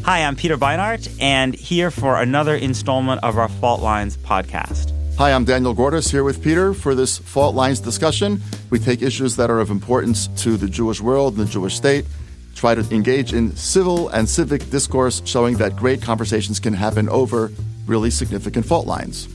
Hi, I'm Peter Beinart, and here for another installment of our Fault Lines podcast. Hi, I'm Daniel Gordis here with Peter for this Fault Lines discussion. We take issues that are of importance to the Jewish world and the Jewish state, try to engage in civil and civic discourse, showing that great conversations can happen over really significant fault lines.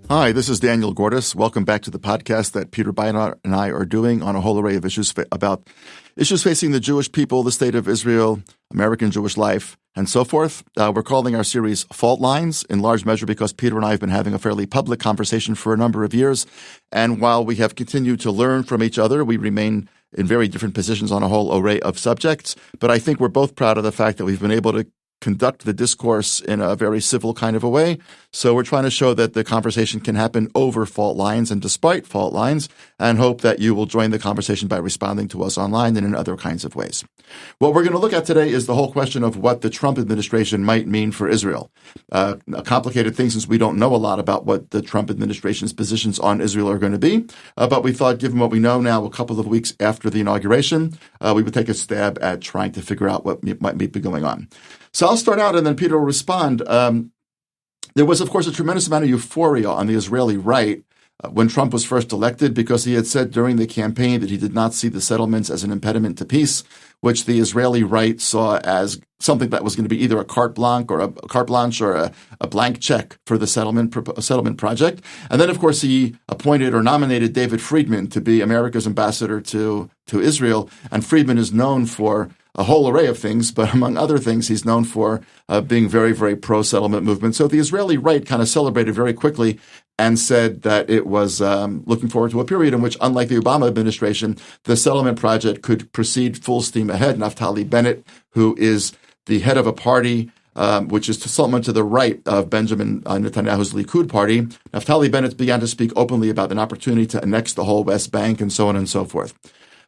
Hi, this is Daniel Gordis. Welcome back to the podcast that Peter Beinart and I are doing on a whole array of issues about issues facing the Jewish people, the state of Israel, American Jewish life, and so forth. We're calling our series Fault Lines, in large measure because Peter and I have been having a fairly public conversation for a number of years. And while we have continued to learn from each other, we remain in very different positions on a whole array of subjects. But I think we're both proud of the fact that we've been able to conduct the discourse in a very civil kind of a way. So we're trying to show that the conversation can happen over fault lines and despite fault lines, and hope that you will join the conversation by responding to us online and in other kinds of ways. What we're going to look at today is the whole question of what the Trump administration might mean for Israel. A complicated thing since we don't know a lot about what the Trump administration's positions on Israel are going to be. But we thought, given what we know now, a couple of weeks after the inauguration, we would take a stab at trying to figure out what might be going on. So I'll start out and then Peter will respond. There was, of course, a tremendous amount of euphoria on the Israeli right when Trump was first elected because he had said during the campaign that he did not see the settlements as an impediment to peace, which the Israeli right saw as something that was going to be either a carte blanche or a blank check for the settlement project. And then, of course, he appointed or nominated David Friedman to be America's ambassador to Israel. And Friedman is known for a whole array of things, but among other things, he's known for being very, very pro-settlement movement. So the Israeli right kind of celebrated very quickly and said that it was looking forward to a period in which, unlike the Obama administration, the settlement project could proceed full steam ahead. Naftali Bennett, who is the head of a party which is somewhat to the right of Benjamin Netanyahu's Likud party, Naftali Bennett began to speak openly about an opportunity to annex the whole West Bank and so on and so forth.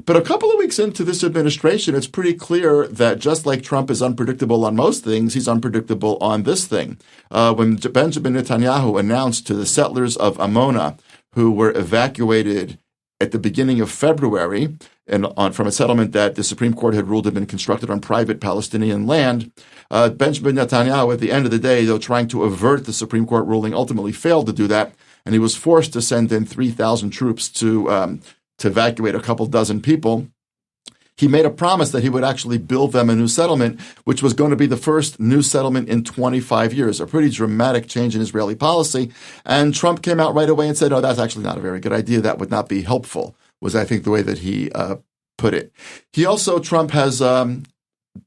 But a couple of weeks into this administration, it's pretty clear that just like Trump is unpredictable on most things, he's unpredictable on this thing. When Benjamin Netanyahu announced to the settlers of Amona, who were evacuated at the beginning of February from a settlement that the Supreme Court had ruled had been constructed on private Palestinian land, Benjamin Netanyahu, at the end of the day, though trying to avert the Supreme Court ruling, ultimately failed to do that, and he was forced to send in 3,000 troops to evacuate a couple dozen people. He made a promise that he would actually build them a new settlement, which was going to be the first new settlement in 25 years, a pretty dramatic change in Israeli policy. And Trump came out right away and said, no, that's actually not a very good idea. That would not be helpful, was, I think, the way that he put it. Trump has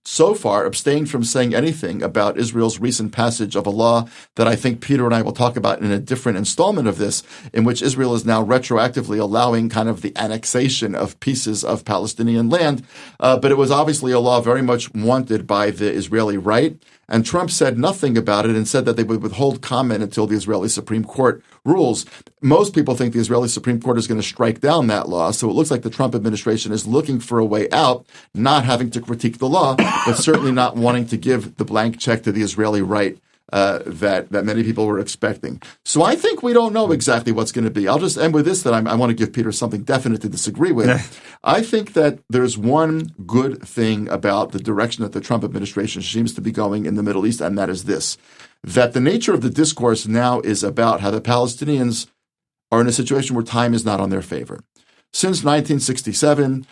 so far abstained from saying anything about Israel's recent passage of a law that I think Peter and I will talk about in a different installment of this, in which Israel is now retroactively allowing kind of the annexation of pieces of Palestinian land. But it was obviously a law very much wanted by the Israeli right. And Trump said nothing about it and said that they would withhold comment until the Israeli Supreme Court rules. Most people think the Israeli Supreme Court is going to strike down that law. So it looks like the Trump administration is looking for a way out, not having to critique the law, but certainly not wanting to give the blank check to the Israeli right that many people were expecting. So I think we don't know exactly what's going to be. I'll just end with this, that I want to give Peter something definite to disagree with. I think that there's one good thing about the direction that the Trump administration seems to be going in the Middle East, and that is this, that the nature of the discourse now is about how the Palestinians are in a situation where time is not on their favor. Since 1967,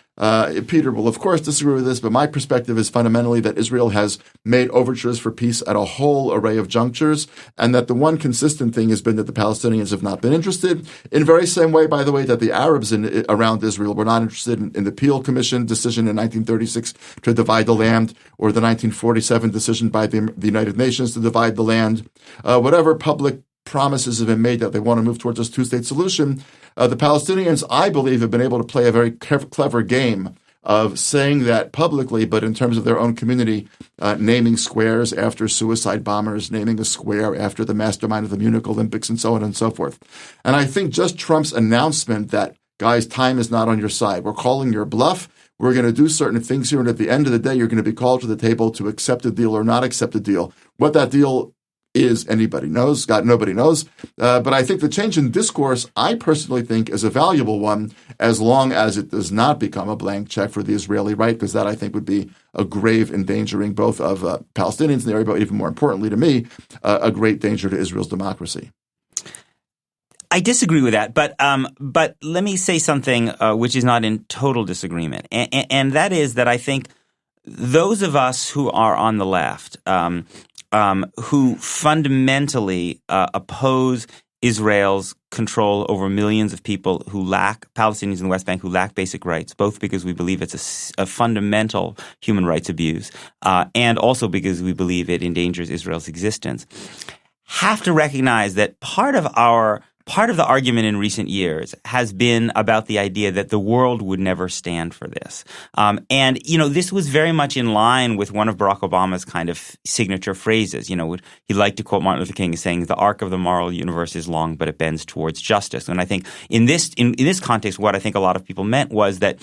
Peter will, of course, disagree with this, but my perspective is fundamentally that Israel has made overtures for peace at a whole array of junctures, and that the one consistent thing has been that the Palestinians have not been interested, in the very same way, by the way, that the Arabs around Israel were not interested in the Peel Commission decision in 1936 to divide the land, or the 1947 decision by the United Nations to divide the land. Whatever public promises have been made that they want to move towards this two-state solution, the Palestinians, I believe, have been able to play a very clever game of saying that publicly, but in terms of their own community, naming squares after suicide bombers, naming a square after the mastermind of the Munich Olympics, and so on and so forth. And I think just Trump's announcement that, guys, time is not on your side. We're calling your bluff. We're going to do certain things here, and at the end of the day, you're going to be called to the table to accept a deal or not accept a deal. What that deal is, anybody knows. God, nobody knows. But I think the change in discourse, I personally think, is a valuable one, as long as it does not become a blank check for the Israeli right, because that, I think, would be a grave endangering both of Palestinians in the area, but even more importantly to me, a great danger to Israel's democracy. I disagree with that, but let me say something which is not in total disagreement, and that is that I think those of us who are on the left, who fundamentally oppose Israel's control over millions of people Palestinians in the West Bank who lack basic rights, both because we believe it's a fundamental human rights abuse, and also because we believe it endangers Israel's existence, have to recognize that part of the argument in recent years has been about the idea that the world would never stand for this. And this was very much in line with one of Barack Obama's kind of signature phrases. He liked to quote Martin Luther King as saying, "The arc of the moral universe is long, but it bends towards justice." And I think in this context, what I think a lot of people meant was that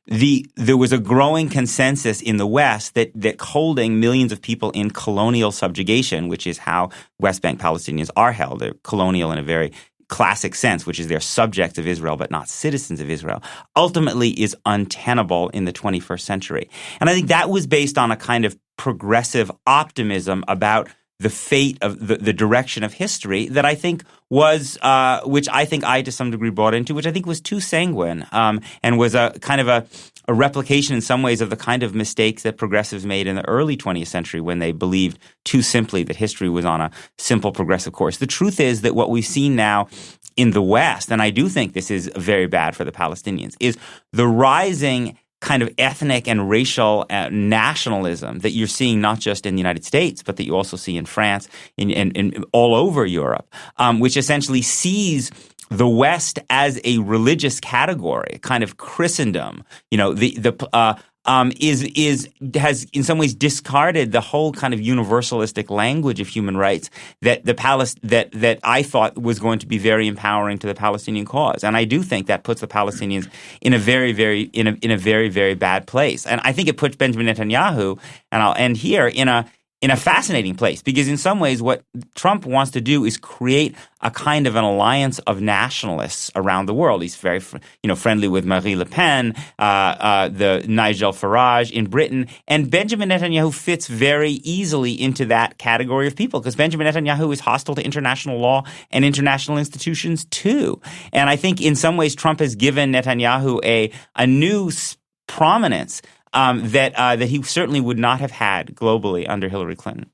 there was a growing consensus in the West that holding millions of people in colonial subjugation, which is how West Bank Palestinians are held, they're colonial in a very classic sense, which is they're subjects of Israel but not citizens of Israel, ultimately is untenable in the 21st century. And I think that was based on a kind of progressive optimism about the fate of the direction of history that I think was, which I think I to some degree bought into, which I think was too sanguine, and was a kind of a replication in some ways of the kind of mistakes that progressives made in the early 20th century when they believed too simply that history was on a simple progressive course. The truth is that what we've seen now in the West, and I do think this is very bad for the Palestinians, is the rising kind of ethnic and racial nationalism that you're seeing not just in the United States, but that you also see in France and all over Europe, which essentially sees the West as a religious category, kind of Christendom. Has in some ways discarded the whole kind of universalistic language of human rights that I thought was going to be very empowering to the Palestinian cause. And I do think that puts the Palestinians in a very, very very, very bad place. And I think it puts Benjamin Netanyahu, and I'll end here, in a fascinating place, because in some ways what Trump wants to do is create a kind of an alliance of nationalists around the world. He's very friendly with Marine Le Pen, the Nigel Farage in Britain, and Benjamin Netanyahu fits very easily into that category of people, because Benjamin Netanyahu is hostile to international law and international institutions too. And I think in some ways Trump has given Netanyahu a new prominence that he certainly would not have had globally under Hillary Clinton.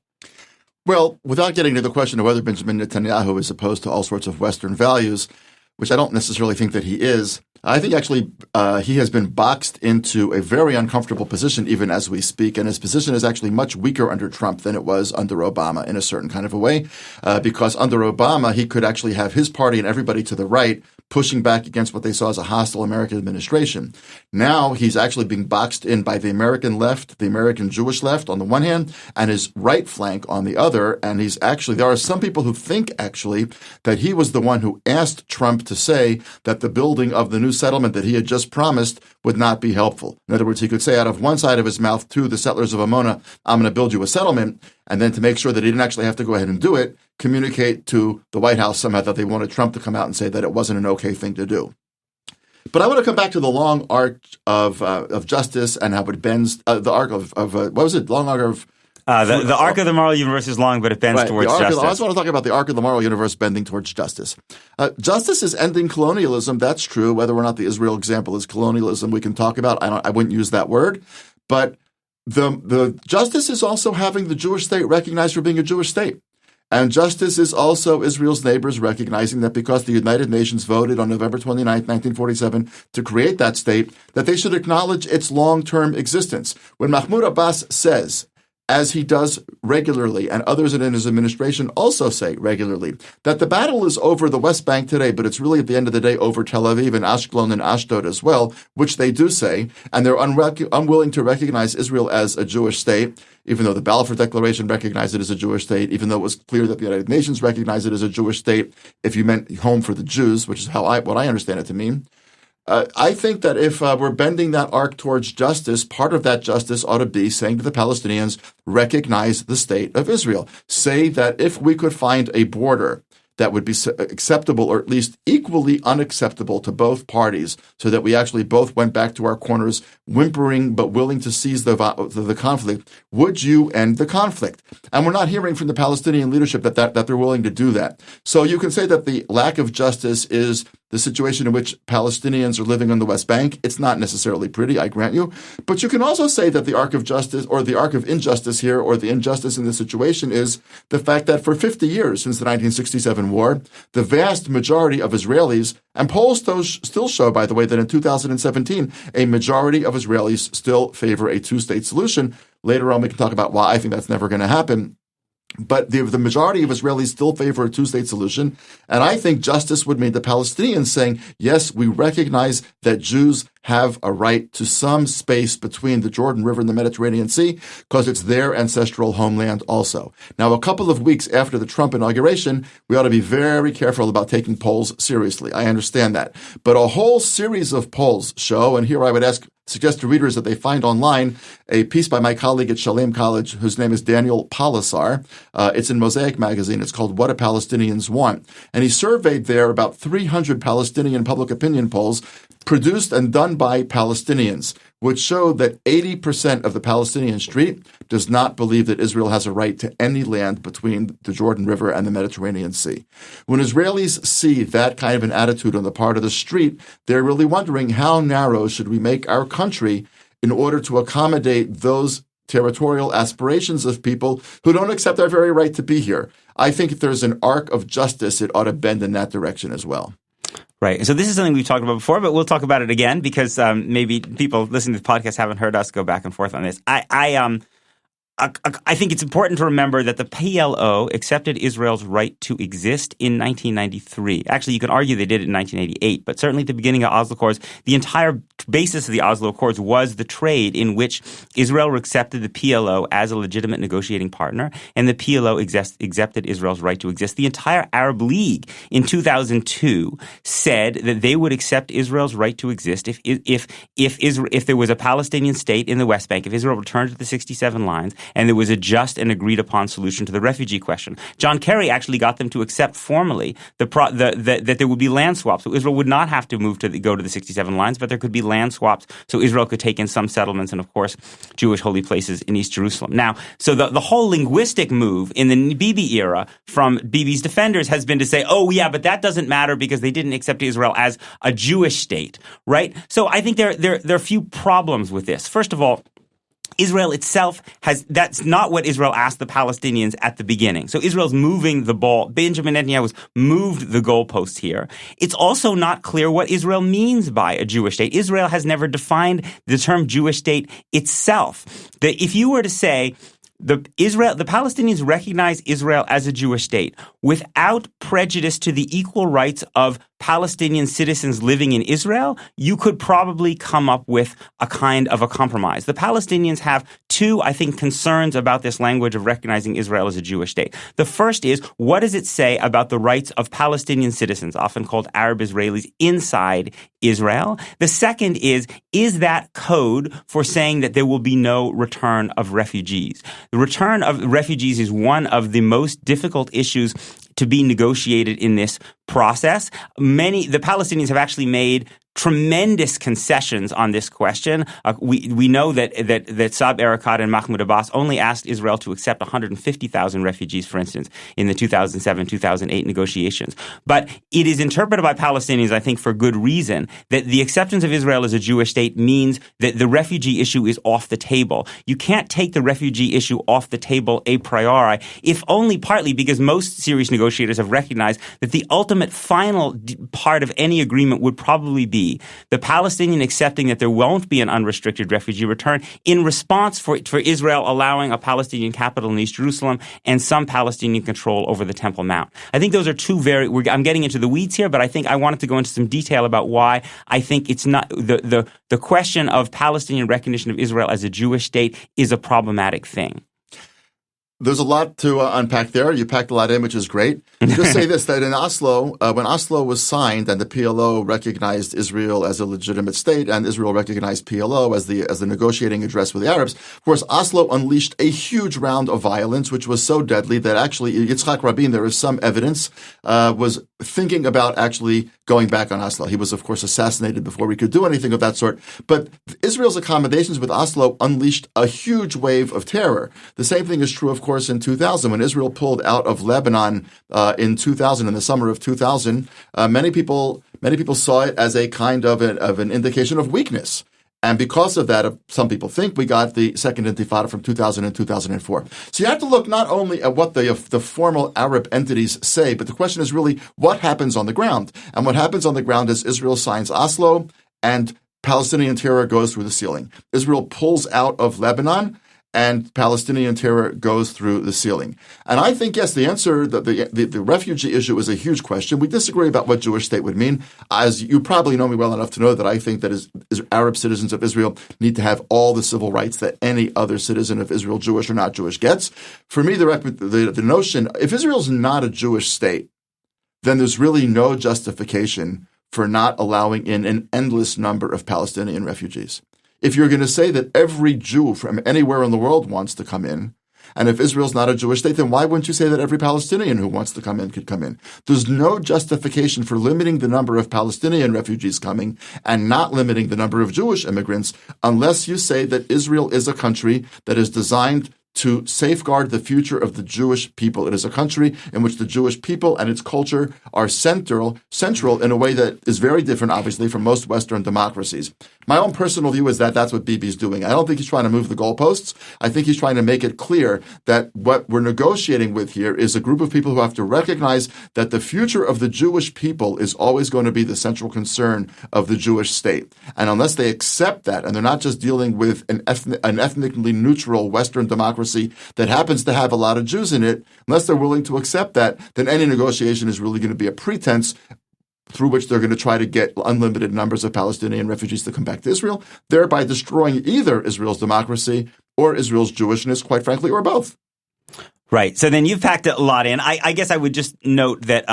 Well, without getting to the question of whether Benjamin Netanyahu is opposed to all sorts of Western values, which I don't necessarily think that he is, I think actually he has been boxed into a very uncomfortable position even as we speak, and his position is actually much weaker under Trump than it was under Obama in a certain kind of a way, because under Obama he could actually have his party and everybody to the right pushing back against what they saw as a hostile American administration. Now he's actually being boxed in by the American left, the American Jewish left on the one hand, and his right flank on the other. And there are some people who think actually that he was the one who asked Trump to say that the building of the new settlement that he had just promised would not be helpful. In other words, he could say out of one side of his mouth to the settlers of Ammona, "I'm going to build you a settlement," and then to make sure that he didn't actually have to go ahead and do it, communicate to the White House somehow that they wanted Trump to come out and say that it wasn't an okay thing to do. But I want to come back to the long arc of justice and how it bends, the arc of what was it? Long arc of... The arc of the moral universe is long, but it bends towards justice. I just want to talk about the arc of the moral universe bending towards justice. Justice is ending colonialism. That's true. Whether or not the Israel example is colonialism, we can talk about. I wouldn't use that word. But the justice is also having the Jewish state recognized for being a Jewish state. And justice is also Israel's neighbors recognizing that because the United Nations voted on November 29, 1947, to create that state, that they should acknowledge its long-term existence. When Mahmoud Abbas says, as he does regularly, and others in his administration also say regularly, that the battle is over the West Bank today, but it's really at the end of the day over Tel Aviv and Ashkelon and Ashdod as well, which they do say, and they're unwilling to recognize Israel as a Jewish state, even though the Balfour Declaration recognized it as a Jewish state, even though it was clear that the United Nations recognized it as a Jewish state, if you meant home for the Jews, which is what I understand it to mean. I think that if we're bending that arc towards justice, part of that justice ought to be saying to the Palestinians, recognize the state of Israel. Say that if we could find a border that would be acceptable or at least equally unacceptable to both parties so that we actually both went back to our corners whimpering but willing to seize the conflict, would you end the conflict? And we're not hearing from the Palestinian leadership that they're willing to do that. So you can say that the lack of justice is the situation in which Palestinians are living on the West Bank. It's not necessarily pretty, I grant you. But you can also say that the arc of justice or the arc of injustice here or the injustice in this situation is the fact that for 50 years since the 1967 war, the vast majority of Israelis, and polls still show, by the way, that in 2017, a majority of Israelis still favor a two-state solution. Later on, we can talk about why I think that's never going to happen. But the majority of Israelis still favor a two-state solution. And I think justice would mean the Palestinians saying, yes, we recognize that Jews have a right to some space between the Jordan River and the Mediterranean Sea because it's their ancestral homeland also. Now, a couple of weeks after the Trump inauguration, we ought to be very careful about taking polls seriously. I understand that. But a whole series of polls show, and here I would suggest to readers that they find online a piece by my colleague at Shalem College, whose name is Daniel Palasar. It's in Mosaic magazine. It's called What Do Palestinians Want? And he surveyed there about 300 Palestinian public opinion polls produced and done by Palestinians, which showed that 80% of the Palestinian street does not believe that Israel has a right to any land between the Jordan River and the Mediterranean Sea. When Israelis see that kind of an attitude on the part of the street, they're really wondering how narrow should we make our country in order to accommodate those territorial aspirations of people who don't accept our very right to be here. I think if there's an arc of justice, it ought to bend in that direction as well. Right. So this is something we've talked about before, but we'll talk about it again because maybe people listening to the podcast haven't heard us go back and forth on this. I think it's important to remember that the PLO accepted Israel's right to exist in 1993. Actually, you can argue they did it in 1988, but certainly at the beginning of Oslo Accords, the entire basis of the Oslo Accords was the trade in which Israel accepted the PLO as a legitimate negotiating partner, and the PLO accepted Israel's right to exist. The entire Arab League in 2002 said that they would accept Israel's right to exist if there was a Palestinian state in the West Bank, if Israel returned to the 67 lines, and there was a just and agreed-upon solution to the refugee question. John Kerry actually got them to accept formally that there would be land swaps. So Israel would not have to go to the 67 lines, but there could be land swaps so Israel could take in some settlements and, of course, Jewish holy places in East Jerusalem. Now, so the whole linguistic move in the Bibi era from Bibi's defenders has been to say, oh, yeah, but that doesn't matter because they didn't accept Israel as a Jewish state, right? So I think there are a few problems with this. First of all, Israel itself that's not what Israel asked the Palestinians at the beginning. So Israel's moving the ball. Benjamin Netanyahu's moved the goalposts here. It's also not clear what Israel means by a Jewish state. Israel has never defined the term Jewish state itself. If you were to say, the Palestinians recognize Israel as a Jewish state without prejudice to the equal rights of Palestinian citizens living in Israel, you could probably come up with a kind of a compromise. The Palestinians have two, I think, concerns about this language of recognizing Israel as a Jewish state. The first is, what does it say about the rights of Palestinian citizens, often called Arab Israelis, inside Israel? The second is that code for saying that there will be no return of refugees? The return of refugees is one of the most difficult issues to be negotiated in this process. The Palestinians have actually made tremendous concessions on this question. We know that Saeb Erekat and Mahmoud Abbas only asked Israel to accept 150,000 refugees, for instance, in the 2007-2008 negotiations. But it is interpreted by Palestinians, I think, for good reason, that the acceptance of Israel as a Jewish state means that the refugee issue is off the table. You can't take the refugee issue off the table a priori, if only partly because most serious negotiators have recognized that the ultimate final part of any agreement would probably be the Palestinian accepting that there won't be an unrestricted refugee return in response for Israel allowing a Palestinian capital in East Jerusalem and some Palestinian control over the Temple Mount. I think those are two I'm getting into the weeds here, but I think I wanted to go into some detail about why I think it's not the question of Palestinian recognition of Israel as a Jewish state is a problematic thing. There's a lot to unpack there. You packed a lot in, which is great. Just say this, that in Oslo, when Oslo was signed and the PLO recognized Israel as a legitimate state and Israel recognized PLO as the negotiating address with the Arabs, of course, Oslo unleashed a huge round of violence, which was so deadly that actually Yitzhak Rabin, there is some evidence, was thinking about actually going back on Oslo. He was, of course, assassinated before we could do anything of that sort. But Israel's accommodations with Oslo unleashed a huge wave of terror. The same thing is true, of course, in 2000. When Israel pulled out of Lebanon in 2000, in the summer of 2000, many people saw it as a kind of an indication of weakness. And because of that, some people think we got the second intifada from 2000 and 2004. So you have to look not only at what the formal Arab entities say, but the question is really what happens on the ground. And what happens on the ground is Israel signs Oslo and Palestinian terror goes through the ceiling. Israel pulls out of Lebanon and Palestinian terror goes through the ceiling. And I think, yes, the answer, the refugee issue is a huge question. We disagree about what Jewish state would mean. As you probably know me well enough to know that I think that Arab citizens of Israel need to have all the civil rights that any other citizen of Israel, Jewish or not Jewish, gets. For me, the notion, if Israel's not a Jewish state, then there's really no justification for not allowing in an endless number of Palestinian refugees. If you're going to say that every Jew from anywhere in the world wants to come in, and if Israel's not a Jewish state, then why wouldn't you say that every Palestinian who wants to come in could come in? There's no justification for limiting the number of Palestinian refugees coming and not limiting the number of Jewish immigrants unless you say that Israel is a country that is designed to safeguard the future of the Jewish people. It is a country in which the Jewish people and its culture are central in a way that is very different, obviously, from most Western democracies. My own personal view is that that's what Bibi's doing. I don't think he's trying to move the goalposts. I think he's trying to make it clear that what we're negotiating with here is a group of people who have to recognize that the future of the Jewish people is always going to be the central concern of the Jewish state. And unless they accept that, and they're not just dealing with an ethnically neutral Western democracy that happens to have a lot of Jews in it, unless they're willing to accept that, then any negotiation is really going to be a pretense through which they're going to try to get unlimited numbers of Palestinian refugees to come back to Israel, thereby destroying either Israel's democracy or Israel's Jewishness, quite frankly, or both. Right. So then you've packed a lot in. I guess I would just note that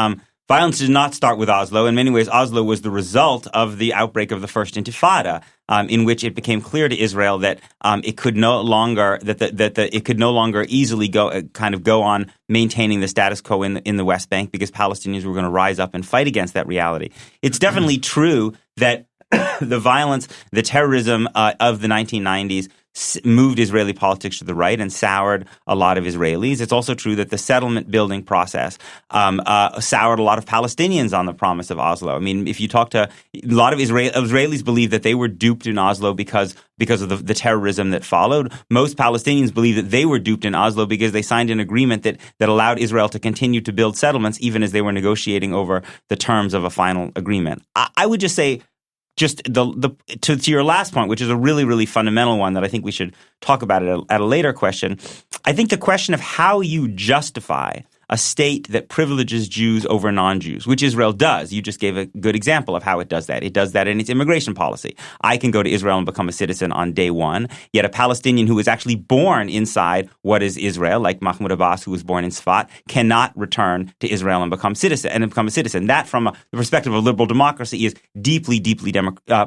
violence did not start with Oslo. In many ways, Oslo was the result of the outbreak of the First Intifada, in which it became clear to Israel that it could no longer it could no longer easily go on maintaining the status quo in the West Bank because Palestinians were going to rise up and fight against that reality. It's definitely true that the violence, the terrorism of the 1990s moved Israeli politics to the right and soured a lot of Israelis. It's also true that the settlement building process soured a lot of Palestinians on the promise of Oslo. I mean, if you talk to a lot of Israelis believe that they were duped in Oslo because of the terrorism that followed. Most Palestinians believe that they were duped in Oslo because they signed an agreement that allowed Israel to continue to build settlements even as they were negotiating over the terms of a final agreement. I would just say, just to your last point, which is a really, really fundamental one that I think we should talk about at a later question, I think the question of how you justify a state that privileges Jews over non-Jews, which Israel does. You just gave a good example of how it does that. It does that in its immigration policy. I can go to Israel and become a citizen on day one, yet a Palestinian who was actually born inside what is Israel, like Mahmoud Abbas, who was born in Sfat, cannot return to Israel and become a citizen. That, from the perspective of liberal democracy, is deeply, deeply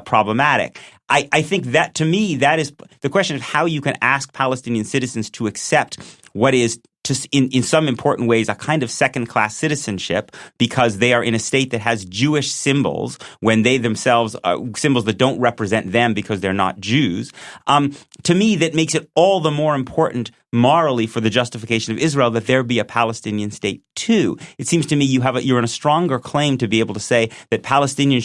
problematic. I think that, to me, that is the question of how you can ask Palestinian citizens to accept what is, in some important ways, a kind of second-class citizenship because they are in a state that has Jewish symbols when they themselves are symbols that don't represent them because they're not Jews. To me, that makes it all the more important morally for the justification of Israel that there be a Palestinian state too. It seems to me you're in a stronger claim to be able to say that Palestinians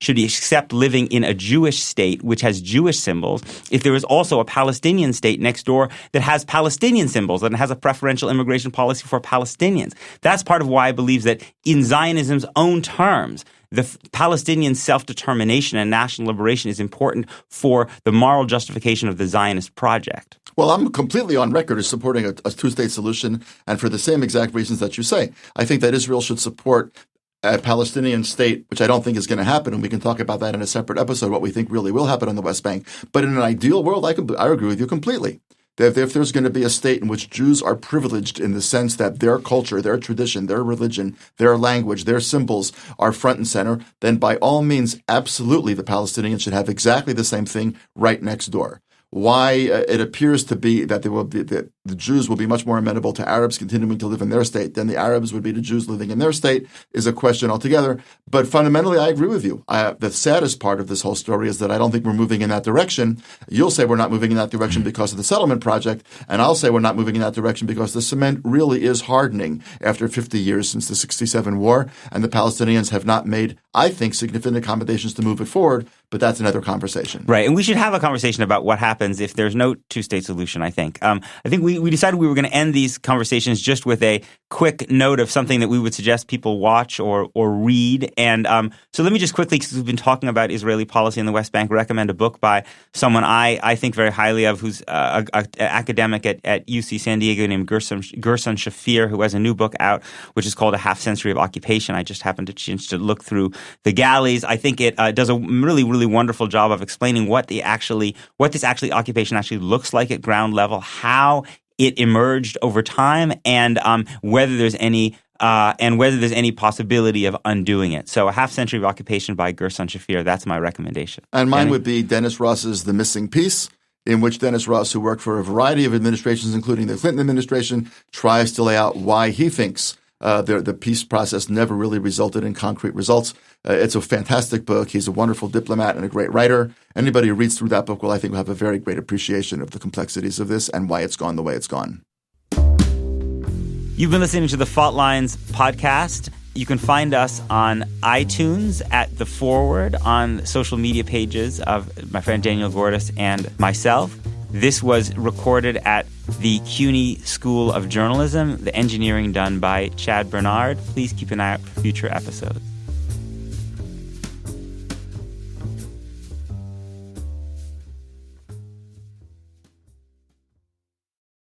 should accept living in a Jewish state which has Jewish symbols if there is also a Palestinian state next door that has Palestinian symbols and has a preferential immigration policy for Palestinians. That's part of why I believe that in Zionism's own terms, the Palestinian self-determination and national liberation is important for the moral justification of the Zionist project. Well, I'm completely on record as supporting a two-state solution, and for the same exact reasons that you say. I think that Israel should support a Palestinian state, which I don't think is going to happen, and we can talk about that in a separate episode, what we think really will happen on the West Bank. But in an ideal world, I agree with you completely. that if there's going to be a state in which Jews are privileged in the sense that their culture, their tradition, their religion, their language, their symbols are front and center, then by all means, absolutely the Palestinians should have exactly the same thing right next door. Why it appears to be that the Jews will be much more amenable to Arabs continuing to live in their state than the Arabs would be to Jews living in their state is a question altogether. But fundamentally, I agree with you. The saddest part of this whole story is that I don't think we're moving in that direction. You'll say we're not moving in that direction because of the settlement project, and I'll say we're not moving in that direction because the cement really is hardening after 50 years since the 67 war, and the Palestinians have not made, I think, significant accommodations to move it forward. But that's another conversation. Right. And we should have a conversation about what happens if there's no two-state solution, I think. I think we decided we were going to end these conversations just with a quick note of something that we would suggest people watch or read. And so let me just quickly, because we've been talking about Israeli policy in the West Bank, recommend a book by someone I think very highly of, who's an academic at UC San Diego named Gerson Shafir, who has a new book out, which is called A Half Century of Occupation. I just happened to look through the galleys. I think it does a really wonderful job of explaining what this occupation actually looks like at ground level, how it emerged over time, and whether there's any possibility of undoing it. So, A Half Century of Occupation by Gerson Shafir. That's my recommendation. And mine would be Dennis Ross's The Missing Piece, in which Dennis Ross, who worked for a variety of administrations, including the Clinton administration, tries to lay out why he thinks the peace process never really resulted in concrete results. It's a fantastic book. He's a wonderful diplomat and a great writer. Anybody who reads through that book will, I think, have a very great appreciation of the complexities of this and why it's gone the way it's gone. You've been listening to the Fault Lines podcast. You can find us on iTunes at The Forward, on social media pages of my friend Daniel Gordis and myself. This was recorded at the CUNY School of Journalism, the engineering done by Chad Bernard. Please keep an eye out for future episodes.